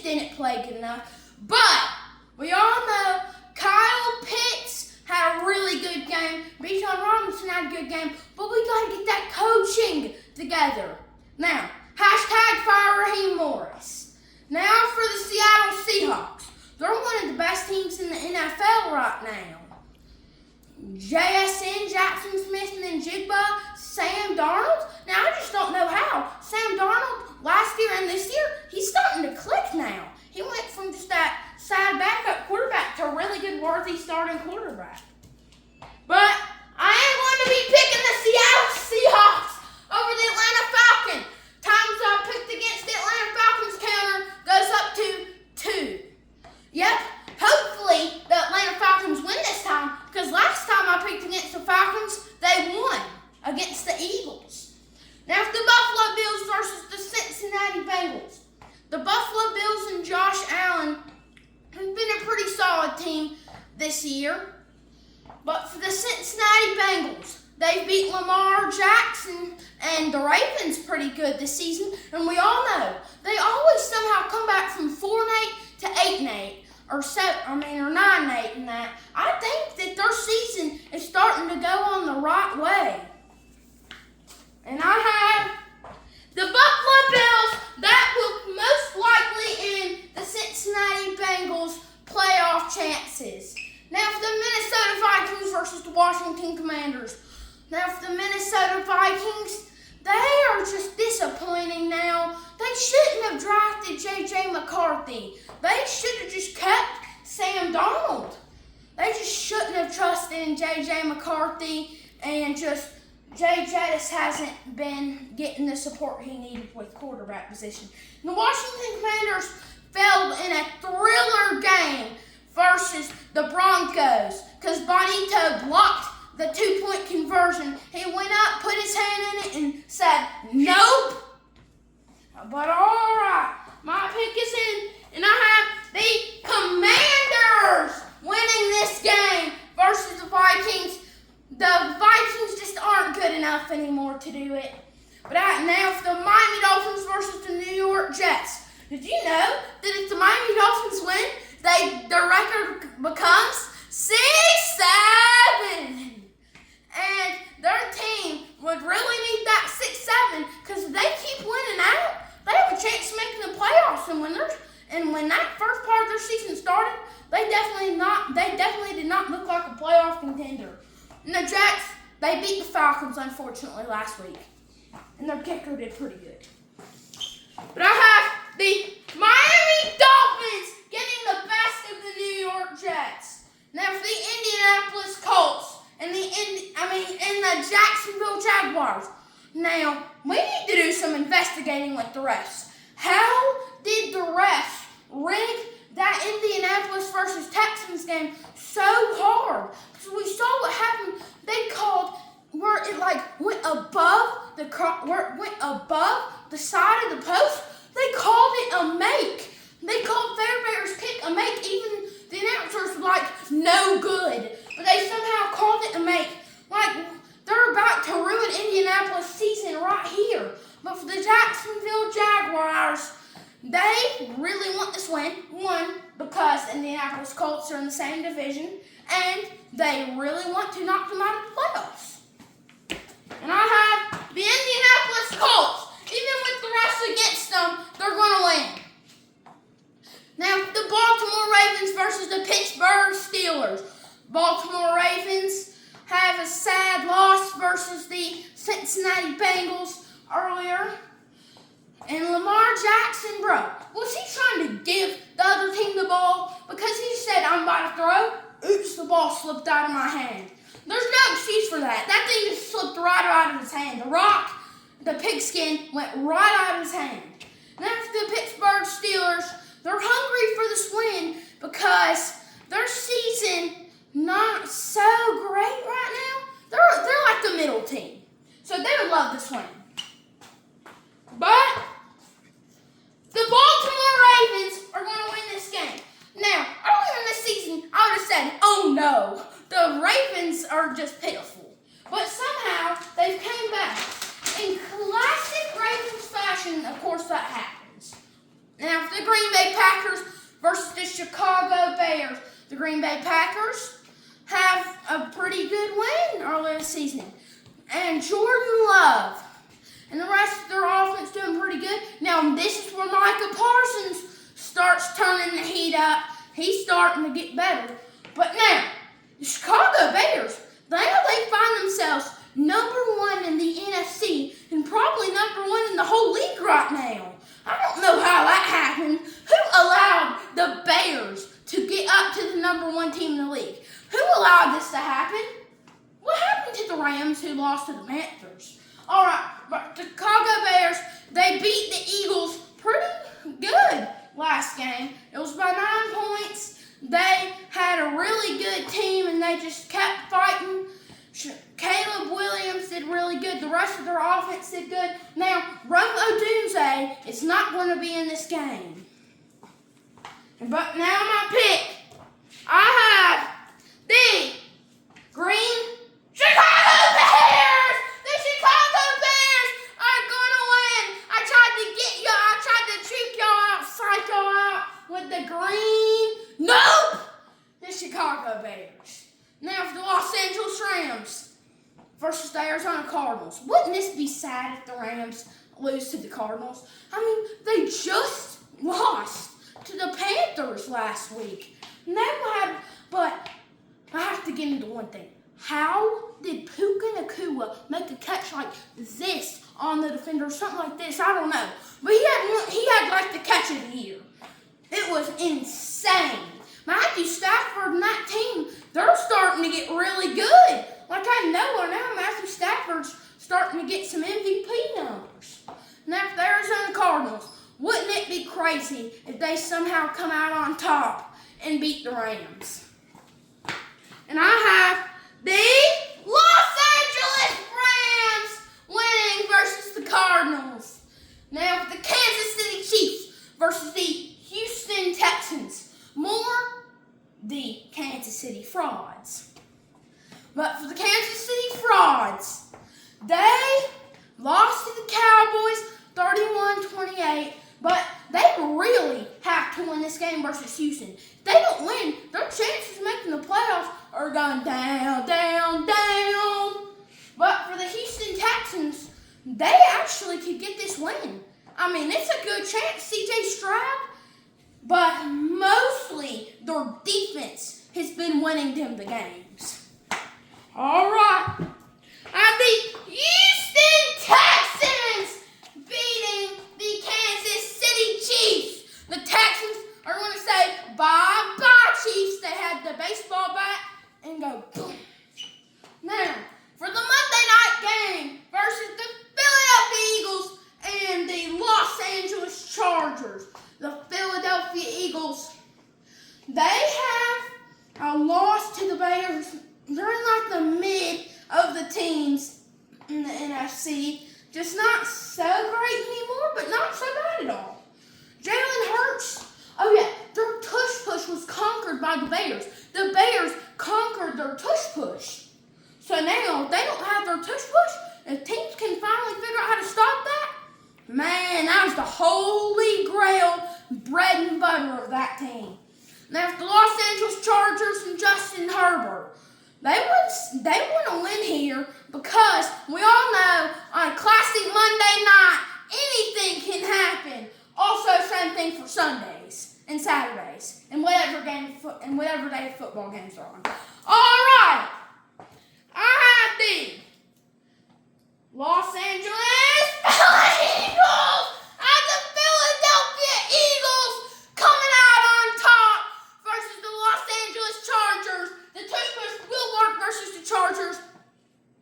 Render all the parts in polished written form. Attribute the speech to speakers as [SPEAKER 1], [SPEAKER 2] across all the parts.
[SPEAKER 1] didn't play good enough. But we all know Kyle Pitts had a really good game. Bijan Robinson had a good game. But we got to get that coaching together. Now, hashtag fire Raheem Morris. Now for the Seattle Seahawks. They're one of the best teams in the NFL right now. JSN, Jackson Smith, and Jigba, Sam Darnold. Now, I just don't know how. Sam Darnold, last year and this year, he's starting to click now. He went from just that sad backup quarterback to a really good, worthy starting quarterback. But I am going to be picking the Seattle Seahawks over the Atlanta Falcons. Times I picked against the Atlanta Falcons counter goes up to 2. Yep, hopefully the Atlanta Falcons win this time, because last time I picked against the Falcons, they won against the Eagles. Now for the Buffalo Bills versus the Cincinnati Bengals. The Buffalo Bills and Josh Allen have been a pretty solid team this year. But for the Cincinnati Bengals, they've beat Lamar Jackson and the Ravens pretty good this season. And we all know they always somehow come back from 4-8 to 8-8. Or 9-8 in that. I think that their season is starting to go on the right way. And I have the Buffalo Bills that will most likely end the Cincinnati Bengals playoff chances. Now for the Minnesota Vikings versus the Washington Commanders. Now for the Minnesota Vikings, they are just disappointing now. They shouldn't have drafted J.J. McCarthy. They should have just kept Sam Darnold. They just shouldn't have trusted in J.J. McCarthy, and just J.J. just hasn't been getting the support he needed with quarterback position. And the Washington Commanders failed in a thriller game versus the Broncos because Bonito blocked the 2-point conversion. He went up, put his hand in it, and said, nope. But all right, my pick is in, and I have the Commanders winning this game versus the Vikings. The Vikings just aren't good enough anymore to do it. But now for the Miami Dolphins versus the New York Jets. Did you know that if the Miami Dolphins win, their record becomes 6-7? And their team would really need that 6-7 because if they keep winning out, they have a chance of making the playoffs. And when that first part of their season started, they definitely did not look like a playoff contender. And the Jets, they beat the Falcons unfortunately last week, and their kicker did pretty good. But I have the Miami Dolphins getting the best of the New York Jets. Now for the Indianapolis Colts and the Jacksonville Jaguars. Now, we need to do some investigating with the refs. How did the refs rig that Indianapolis versus Texans game so hard? Because we saw what happened. They called where it went above the side of the post. They called it a make. They called Fairbairn's kick a make. Even the announcers were like, no good. But they somehow called it a make. Like, they're about to ruin Indianapolis' season right here. But for the Jacksonville Jaguars, they really want this win. One, because the Indianapolis Colts are in the same division, and they really want to knock them out of the playoffs. And I have the Indianapolis Colts. Even with the refs against them, they're going to win. Now, the Baltimore Ravens versus the Pittsburgh Steelers. Baltimore Ravens have a sad loss versus the Cincinnati Bengals earlier. And Lamar Jackson, was he trying to give the other team the ball? Because he said, I'm about to throw. Oops, the ball slipped out of my hand. There's no excuse for that. That thing just slipped right out of his hand. The rock, the pigskin, went right out of his hand. Now for the Pittsburgh Steelers, they're hungry for this win because their season not so great right now. They're like the middle team. So they would love this win. But the Baltimore Ravens are going to win this game. Now, earlier in the season, I would have said, oh no, the Ravens are just pitiful. But somehow, they've came back. In classic Ravens fashion, of course that happens. Now, for the Green Bay Packers versus the Chicago Bears. The Green Bay Packers have a pretty good win earlier this season. And Jordan Love and the rest of their offense doing pretty good. Now, this is where Micah Parsons starts turning the heat up. He's starting to get better. But now, the Chicago Bears, they find themselves #1 in the NFC and probably #1 in the whole league right now. I don't know how that happened. Who allowed the Bears to get up to the #1 team in the league? Who allowed this to happen? What happened to the Rams who lost to the Panthers? All right, but the Chicago Bears, they beat the Eagles pretty good last game. It was by 9 points. They had a really good team, and they just kept fighting. Caleb Williams did really good. The rest of their offense did good. Now, Rome Odunze is not going to be in this game. But now my pick, I have the Green Chicago Bears! The Chicago Bears are going to win! I tried to get y'all, I tried to trick y'all out, psych y'all out with the green. Nope! The Chicago Bears. Now for the Los Angeles Rams versus the Arizona Cardinals. Wouldn't this be sad if the Rams lose to the Cardinals? I mean, they just lost to the Panthers last week. But I have to get into one thing. How did Puka Nacua make a catch like this on the defender, something like this? I don't know. But he had like the catch of the year. It was insane. Matthew Stafford and that team, they're starting to get really good. Like I know now, Matthew Stafford's starting to get some MVP numbers. Now for the Arizona Cardinals, wouldn't it be crazy if they somehow come out on top and beat the Rams? And I have the Los Angeles Rams winning versus the Cardinals. Now for the Kansas City Chiefs versus the Houston Texans. The Kansas City Frauds. But for the Kansas City Frauds, they lost to the Cowboys 31-28, but they really have to win this game versus Houston. If they don't win, their chances of making the playoffs are going down, down, down. But for the Houston Texans, they actually could get this win. I mean, it's a good chance. C.J. Stroud, but mostly their defense has been winning them the games. All right. And the Houston Texans beating the Kansas City Chiefs. The Texans are going to say, bye-bye, Chiefs. They had the baseball bat and go boom. Now, for the Monday night game versus the Philadelphia Eagles and the Los Angeles Chargers. The Philadelphia Eagles, they have a loss to the Bears. They're in like the mid of the teams in the NFC. Just not so great anymore, but not so bad at all. Jalen Hurts, oh yeah, their tush push was conquered by the Bears. The Bears conquered their tush push. So now they don't have their tush push. If teams can finally figure out how to stop that, man, that was the holy grail bread and butter of that team. Now, for the Los Angeles Chargers and Justin Herbert, they want to win here because we all know on a classic Monday night, anything can happen. Also, same thing for Sundays and Saturdays and whatever day football games are on. All right, I have the Los Angeles Eagles and the Philadelphia Eagles coming out on top versus the Los Angeles Chargers. The tush push will work versus the Chargers.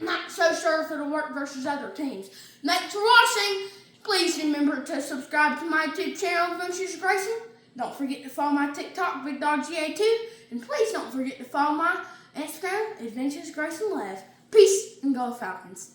[SPEAKER 1] Not so sure if it'll work versus other teams. Thanks for watching. Please remember to subscribe to my YouTube channel, Adventures of Grayson. Don't forget to follow my TikTok, BigDogGA2. And please don't forget to follow my Instagram, Adventures of Grayson Lev. Peace and go Falcons.